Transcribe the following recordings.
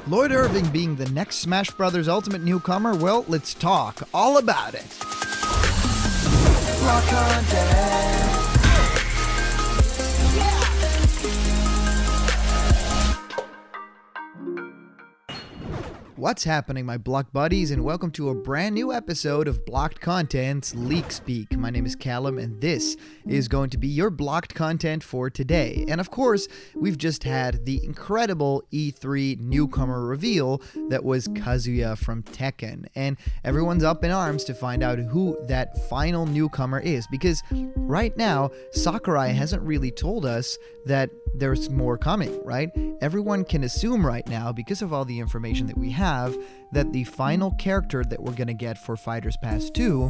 Lloyd Irving being the next Smash Bros. Ultimate newcomer? Well, let's talk all about it. Block content. What's happening, my block buddies, and welcome to a brand new episode of Blocked Content's Leak Speak. My name is Callum, and this is going to be your blocked content for today. And of course, we've just had the incredible E3 newcomer reveal that was Kazuya from Tekken, and everyone's up in arms to find out who that final newcomer is, because right now, Sakurai hasn't really told us that there's more coming, right? Everyone can assume right now, because of all the information that we have, that the final character that we're going to get for Fighters Pass 2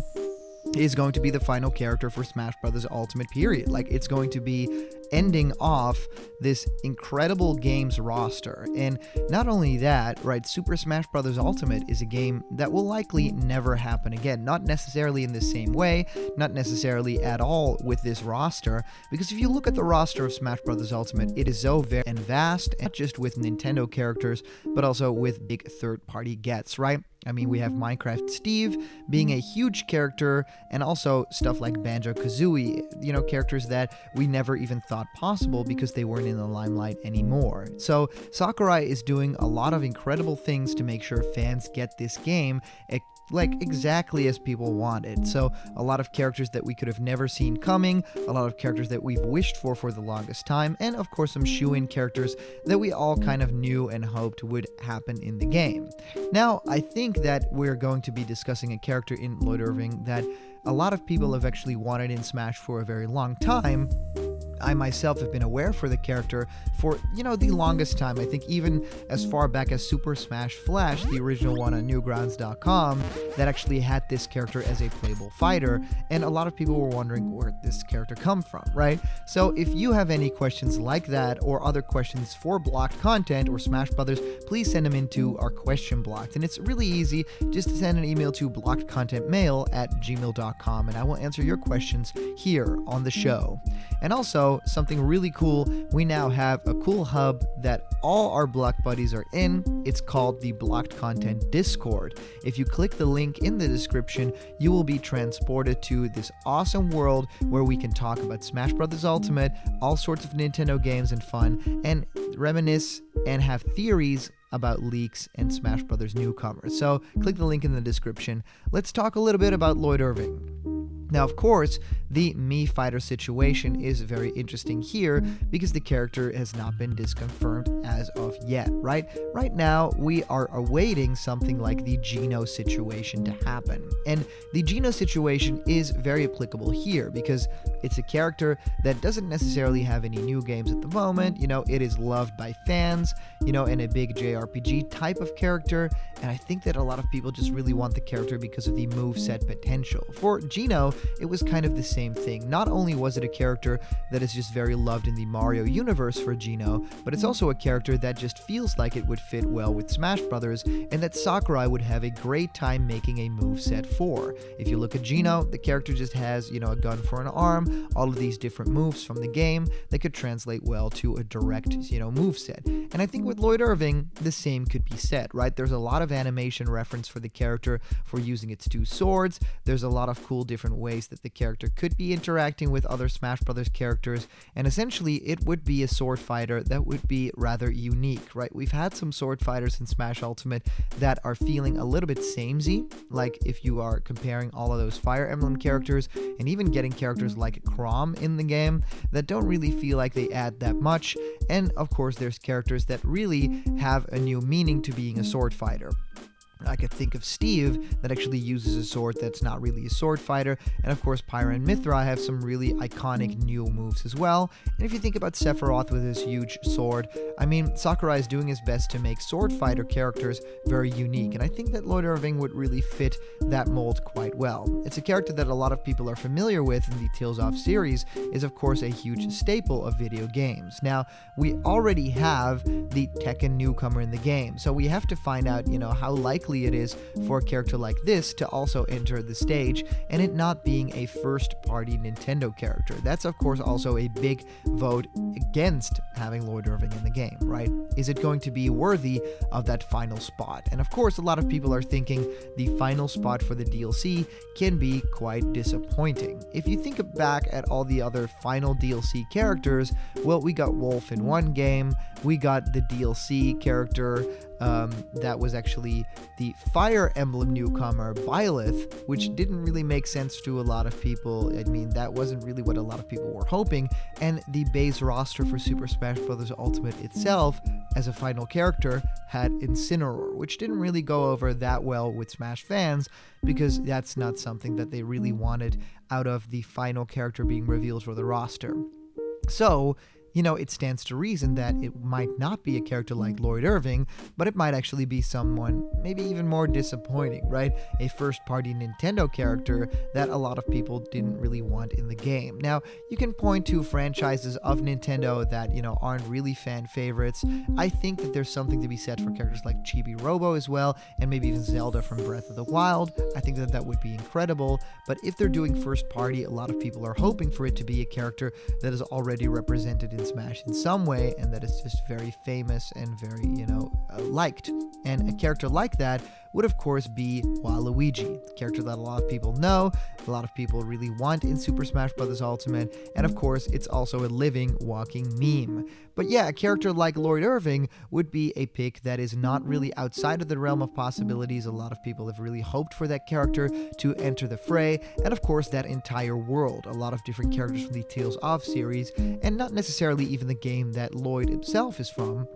is going to be the final character for Smash Bros. Ultimate period. Like, it's going to be ending off this incredible games roster. And not only that, right, Super Smash Bros. Ultimate is a game that will likely never happen again. Not necessarily in the same way, not necessarily at all with this roster, because if you look at the roster of Smash Bros. Ultimate, it is so very and vast, not just with Nintendo characters, but also with big third-party gets, right? I mean, we have Minecraft Steve being a huge character, and also stuff like Banjo-Kazooie, you know, characters that we never even thought possible because they weren't in the limelight anymore. So Sakurai is doing a lot of incredible things to make sure fans get this game like exactly as people want it. So a lot of characters that we could have never seen coming, a lot of characters that we've wished for the longest time, and of course some shoe-in characters that we all kind of knew and hoped would happen in the game. Now, I think that we're going to be discussing a character in Lloyd Irving that a lot of people have actually wanted in Smash for a very long time. I myself have been aware for the character for, you know, the longest time. I think even as far back as Super Smash Flash, the original one on Newgrounds.com, that actually had this character as a playable fighter, and a lot of people were wondering where this character come from, right? So if you have any questions like that, or other questions for blocked content or Smash Brothers, please send them into our question block. And it's really easy, just to send an email to blockedcontentmail@gmail.com, and I will answer your questions here on the show. And also, something really cool, we now have a cool hub that all our block buddies are in. It's called the Blocked Content Discord. If you click the link in the description, you will be transported to this awesome world where we can talk about Smash Bros. Ultimate, all sorts of Nintendo games and fun, and reminisce and have theories about leaks and Smash Bros. Newcomers. So click the link in the description. Let's talk a little bit about Lloyd Irving. Now, of course, the Mii fighter situation is very interesting here because the character has not been disconfirmed as of yet, right? Right now, we are awaiting something like the Geno situation to happen. And the Geno situation is very applicable here because it's a character that doesn't necessarily have any new games at the moment. You know, it is loved by fans, you know, and a big JRPG type of character. And I think that a lot of people just really want the character because of the moveset potential. For Geno, it was kind of the same thing. Not only was it a character that is just very loved in the Mario universe for Geno, but it's also a character that just feels like it would fit well with Smash Brothers, and that Sakurai would have a great time making a moveset for. If you look at Geno, the character just has, you know, a gun for an arm, all of these different moves from the game that could translate well to a direct, you know, moveset. And I think with Lloyd Irving, the same could be said, right? There's a lot of animation reference for the character for using its two swords. There's a lot of cool different ways that the character could be interacting with other Smash Brothers characters, and essentially it would be a sword fighter that would be rather unique, right? We've had some sword fighters in Smash Ultimate that are feeling a little bit samey, like if you are comparing all of those Fire Emblem characters, and even getting characters like Chrom in the game that don't really feel like they add that much. And of course, there's characters that really have a new meaning to being a sword fighter. I could think of Steve that actually uses a sword that's not really a sword fighter, and of course Pyra and Mithra have some really iconic new moves as well. And if you think about Sephiroth with his huge sword, I mean, Sakurai is doing his best to make sword fighter characters very unique, and I think that Lloyd Irving would really fit that mold quite well. It's a character that a lot of people are familiar with in the Tales of series, is of course a huge staple of video games. Now, we already have the Tekken newcomer in the game, so we have to find out, you know, how likely likely it is for a character like this to also enter the stage, and it not being a first-party Nintendo character. That's of course also a big vote against having Lloyd Irving in the game, right? Is it going to be worthy of that final spot? And of course, a lot of people are thinking the final spot for the DLC can be quite disappointing. If you think back at all the other final DLC characters, well, we got Wolf in one game, we got the DLC character that was actually the Fire Emblem newcomer, Byleth, which didn't really make sense to a lot of people. I mean, that wasn't really what a lot of people were hoping. And the base roster for Super Smash Bros. Ultimate itself, as a final character, had Incineroar, which didn't really go over that well with Smash fans, because that's not something that they really wanted out of the final character being revealed for the roster. So, it stands to reason that it might not be a character like Lloyd Irving, but it might actually be someone maybe even more disappointing, right? A first-party Nintendo character that a lot of people didn't really want in the game. Now, you can point to franchises of Nintendo that, aren't really fan favorites. I think that there's something to be said for characters like Chibi Robo as well, and maybe even Zelda from Breath of the Wild. I think that would be incredible, but if they're doing first-party, a lot of people are hoping for it to be a character that is already represented in Smash in some way, and that is just very famous and very, liked. And a character like that would of course be Waluigi, the character that a lot of people know, a lot of people really want in Super Smash Bros. Ultimate, and of course it's also a living, walking meme. But yeah, a character like Lloyd Irving would be a pick that is not really outside of the realm of possibilities. A lot of people have really hoped for that character to enter the fray, and of course that entire world, a lot of different characters from the Tales of series, and not necessarily even the game that Lloyd himself is from,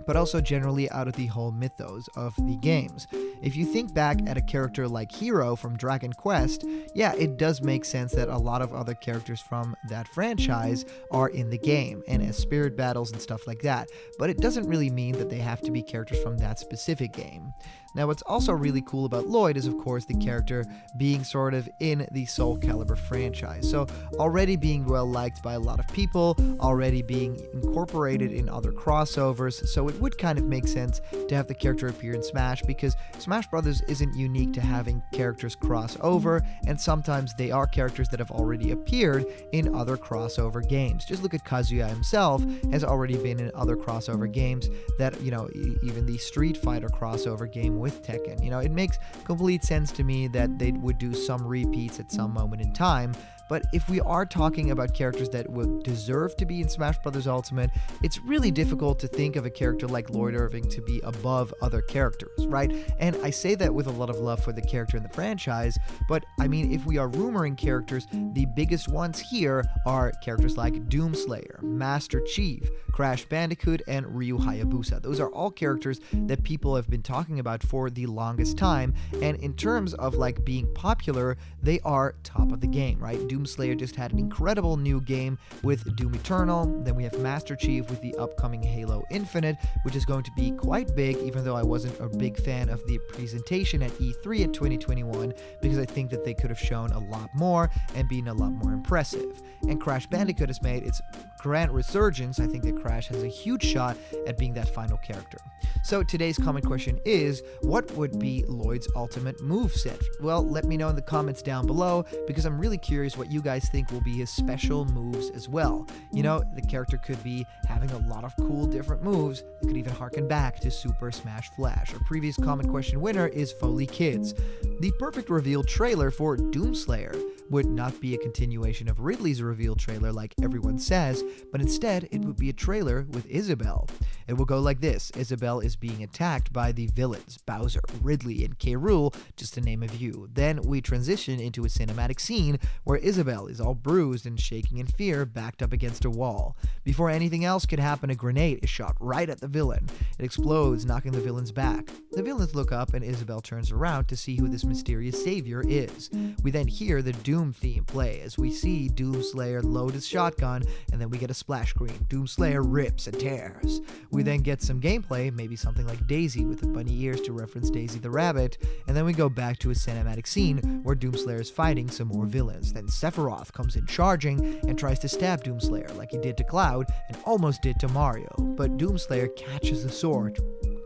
but also generally out of the whole mythos of the games. If you think back at a character like Hero from Dragon Quest, yeah, it does make sense that a lot of other characters from that franchise are in the game, and as spirit battles and stuff like that, but it doesn't really mean that they have to be characters from that specific game. Now, what's also really cool about Lloyd is, of course, the character being sort of in the Soul Calibur franchise. So already being well liked by a lot of people, already being incorporated in other crossovers, so it would kind of make sense to have the character appear in Smash, because Smash Bros. Isn't unique to having characters cross over, and sometimes they are characters that have already appeared in other crossover games. Just look at Kazuya himself, has already been in other crossover games that, even the Street Fighter crossover game with Tekken. It makes complete sense to me that they would do some repeats at some moment in time. But if we are talking about characters that would deserve to be in Smash Bros. Ultimate, it's really difficult to think of a character like Lloyd Irving to be above other characters, right? And I say that with a lot of love for the character in the franchise, but I mean, if we are rumoring characters, the biggest ones here are characters like Doomslayer, Master Chief, Crash Bandicoot, and Ryu Hayabusa. Those are all characters that people have been talking about for the longest time, and in terms of being popular, they are top of the game, right? Doomslayer just had an incredible new game with Doom Eternal. Then we have Master Chief with the upcoming Halo Infinite, which is going to be quite big, even though I wasn't a big fan of the presentation at E3 at 2021, because I think that they could have shown a lot more and been a lot more impressive. And Crash Bandicoot has made its grand resurgence. I think that Crash has a huge shot at being that final character. So today's comment question is, what would be Lloyd's ultimate moveset? Well, let me know in the comments down below, because I'm really curious what you guys think will be his special moves as well. The character could be having a lot of cool different moves that could even harken back to Super Smash Flash. Our previous comment question winner is Foley Kids. The perfect reveal trailer for Doomslayer would not be a continuation of Ridley's reveal trailer like everyone says, but instead it would be a trailer with Isabelle. It will go like this. Isabelle is being attacked by the villains, Bowser, Ridley, and K. Rool, just to name a few. Then we transition into a cinematic scene where Isabelle is all bruised and shaking in fear, backed up against a wall. Before anything else could happen, a grenade is shot right at the villain. It explodes, knocking the villains back. The villains look up and Isabelle turns around to see who this mysterious savior is. We then hear the Doom theme play as we see Doomslayer load his shotgun, and then we get a splash screen. Doomslayer rips and tears. We then get some gameplay, maybe something like Daisy with the bunny ears to reference Daisy the Rabbit, and then we go back to a cinematic scene where Doomslayer is fighting some more villains. Then Sephiroth comes in charging and tries to stab Doomslayer like he did to Cloud and almost did to Mario, but Doomslayer catches the sword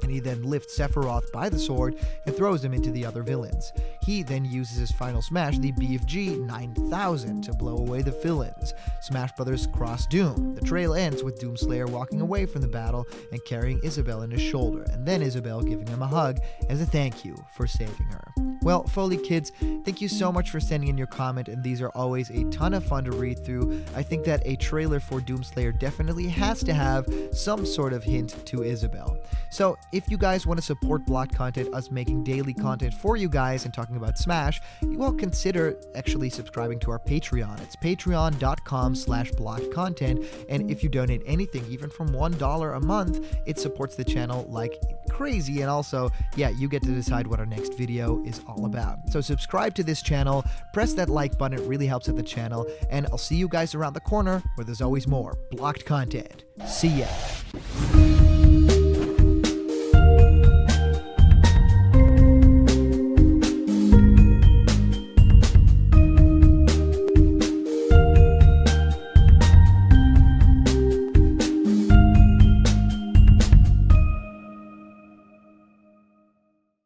and he then lifts Sephiroth by the sword and throws him into the other villains. He then uses his final smash, the BFG 9000, to blow away the villains. Smash Brothers cross Doom. The trail ends with Doomslayer walking away from the battle and carrying Isabelle in his shoulder, and then Isabelle giving him a hug as a thank you for saving her. Well, Foley kids, thank you so much for sending in your comment, and these are always a ton of fun to read through. I think that a trailer for Doomslayer definitely has to have some sort of hint to Isabelle. So if you guys want to support Blocked Content, us making daily content for you guys and talking about Smash, you will consider actually subscribing to our Patreon. It's patreon.com/blockedcontent, and if you donate anything, even from $1 a month, it supports the channel like crazy, and also, yeah, you get to decide what our next video is all about. So subscribe to this channel, press that like button, it really helps at the channel, and I'll see you guys around the corner where there's always more Blocked Content. See ya!